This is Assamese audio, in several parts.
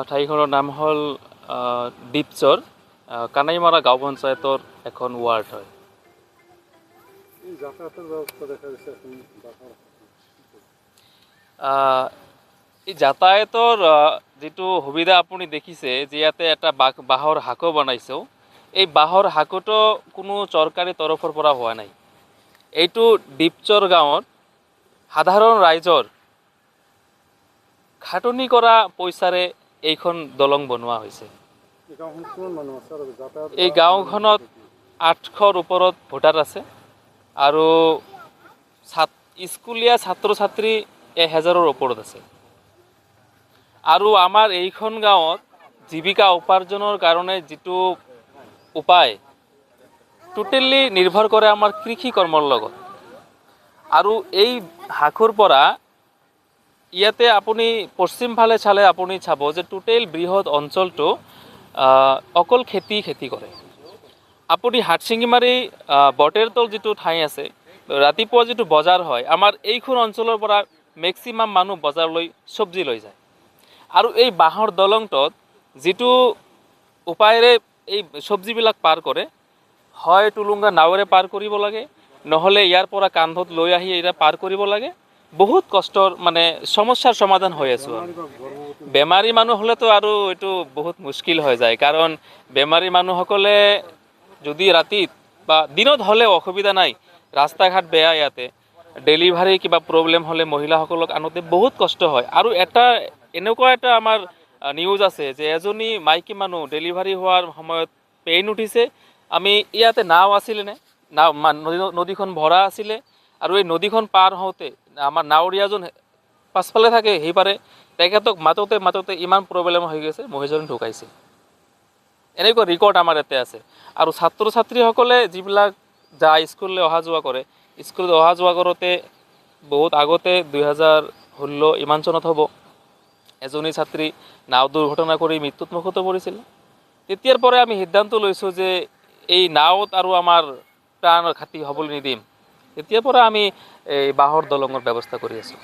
ঠাইখনৰ নাম হ'ল ডিপচৰ কানাইমাৰা গাঁও পঞ্চায়তৰ এখন ৱাৰ্ড হয়। এই যাতায়াতৰ যিটো সুবিধা আপুনি দেখিছে যে ইয়াতে এটা বাঁহৰ হাকো বনাইছোঁ, এই বাঁহৰ হাকোটো কোনো চৰকাৰী তৰফৰ পৰা হোৱা নাই। এইটো ডিপচৰ গাঁৱত সাধাৰণ ৰাইজৰ খাটনি কৰা পইচাৰে এইখন দলং বনোৱা হৈছে। এই গাঁওখনত 800ৰ ওপৰত ভোটাৰ আছে আৰু স্কুলীয়া ছাত্ৰ ছাত্ৰী 1000ৰ ওপৰত আছে। আৰু আমাৰ এইখন গাঁৱত জীৱিকা উপাৰ্জনৰ কাৰণে যিটো উপায় টোটেলি নিৰ্ভৰ কৰে আমাৰ কৃষি কৰ্মৰ লগত। আৰু এই হাকোৰ পৰা ইয়াতে আপুনি পশ্চিম ফালে চালে আপুনি চাব যে টোটেল বৃহৎ অঞ্চলটো অকল খেতি কৰে। আপুনি হাটশিঙিমাৰী বটেৰতল যিটো ঠাই আছে, ৰাতিপুৱা যিটো বজাৰ হয়, আমাৰ এইখন অঞ্চলৰ পৰা মেক্সিমাম মানুহ বজাৰলৈ চব্জি লৈ যায়। আৰু এই বাঁহৰ দলংটোত যিটো উপায়েৰে এই চব্জিবিলাক পাৰ কৰে, হয় টুলুংগা নাৱেৰে পাৰ কৰিব লাগে, নহ'লে ইয়াৰ পৰা কান্ধত লৈ আহি এয়া পাৰ কৰিব লাগে। বহুত কষ্টৰ মানে সমস্যাৰ সমাধান হৈ আছোঁ। বেমাৰী মানুহ হ'লেতো আৰু এইটো বহুত মুস্কিল হৈ যায়, কাৰণ বেমাৰী মানুহসকলে যদি ৰাতিত বা দিনত হ'লেও অসুবিধা নাই, ৰাস্তা ঘাট বেয়া, ইয়াতে ডেলিভাৰী কিবা প্ৰব্লেম হ'লে মহিলাসকলক আনোতে বহুত কষ্ট হয়। আৰু এনেকুৱা এটা আমাৰ নিউজ আছে যে এজনী মাইকী মানুহ ডেলিভাৰী হোৱাৰ সময়ত পেইন উঠিছে। আমি ইয়াতে নাও আছিলেনে, নদীখন ভৰা আছিলে, আৰু এই নদীখন পাৰ হওঁতে আমাৰ নাৱৰীয়াজন পাছফালে থাকে, সেইপাৰে তেখেতক মাতোতে ইমান প্ৰব্লেম হৈ গৈছে, মহিলাজন ঢুকাইছে। এনেকুৱা ৰেকৰ্ড আমাৰ ইয়াতে আছে। আৰু ছাত্ৰ ছাত্ৰীসকলে যিবিলাক যায় স্কুললৈ অহা যোৱা কৰে, স্কুলত অহা যোৱা কৰোঁতে বহুত আগতে 2016 ইমান চনত হ'ব, এজনী ছাত্ৰী নাও দুৰ্ঘটনা কৰি মৃত্যুত মুখতো পৰিছিল। তেতিয়াৰ পৰাই আমি সিদ্ধান্ত লৈছোঁ যে এই নাওত আৰু আমাৰ প্ৰাণৰ ঘাটি হ'বলৈ নিদিম। তেতিয়াৰ পৰা আমি এই বাঁহৰ দলঙৰ ব্যৱস্থা কৰি আছোঁ।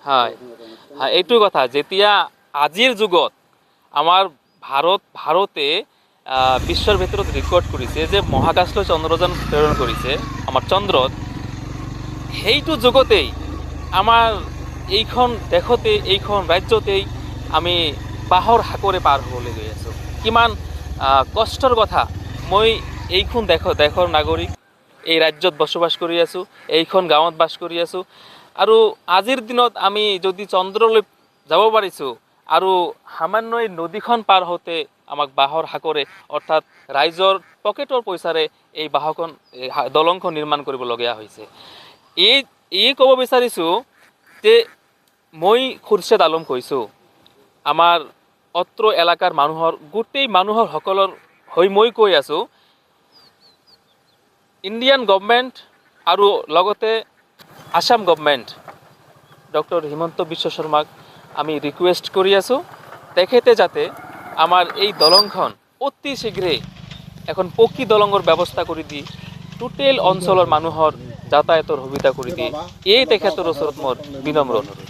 হয়, এইটো কথা। যেতিয়া আজিৰ যুগত আমাৰ ভাৰতে বিশ্বৰ ভিতৰত ৰেকৰ্ড কৰিছে যে মহাকাশলৈ চন্দ্ৰযান প্ৰেৰণ কৰিছে আমাৰ চন্দ্ৰত, সেইটো যুগতেই আমাৰ এইখন দেশতে, এইখন ৰাজ্যতেই আমি বাঁহৰ হাকোৰে পাৰ হ'বলৈ গৈ আছোঁ। কিমান কষ্টৰ কথা। মই এইখন দেশৰ নাগৰিক, এই ৰাজ্যত বসবাস কৰি আছোঁ, এইখন গাঁৱত বাস কৰি আছোঁ। আৰু আজিৰ দিনত আমি যদি চন্দ্ৰলৈ যাব পাৰিছোঁ, আৰু সামান্য এই নদীখন পাৰ হওঁতে আমাক বাঁহৰ হাকোৰে, অৰ্থাৎ ৰাইজৰ পকেটৰ পইচাৰে এই দলংখন নিৰ্মাণ কৰিবলগীয়া হৈছে। এই ক'ব বিচাৰিছোঁ যে মই খুৰশ্বেদ আলম কৈছোঁ, আমাৰ অত্ৰ এলেকাৰ গোটেই সকলৰ হৈ মই কৈ আছোঁ, ইণ্ডিয়ান গভৰ্ণমেণ্ট আৰু লগতে আসাম গভৰ্ণমেণ্ট ডক্টৰ হিমন্ত বিশ্ব শৰ্মাক আমি ৰিকুৱেষ্ট কৰি আছোঁ, তেখেতে যাতে আমাৰ এই দলংখন অতি শীঘ্ৰেই এখন পকী দলঙৰ ব্যৱস্থা কৰি দি টোটেল অঞ্চলৰ মানুহৰ যাতায়াতৰ সুবিধা কৰি দিয়ে। এই তেখেতৰ ওচৰত মোৰ বিনম্ৰ অনুৰোধ।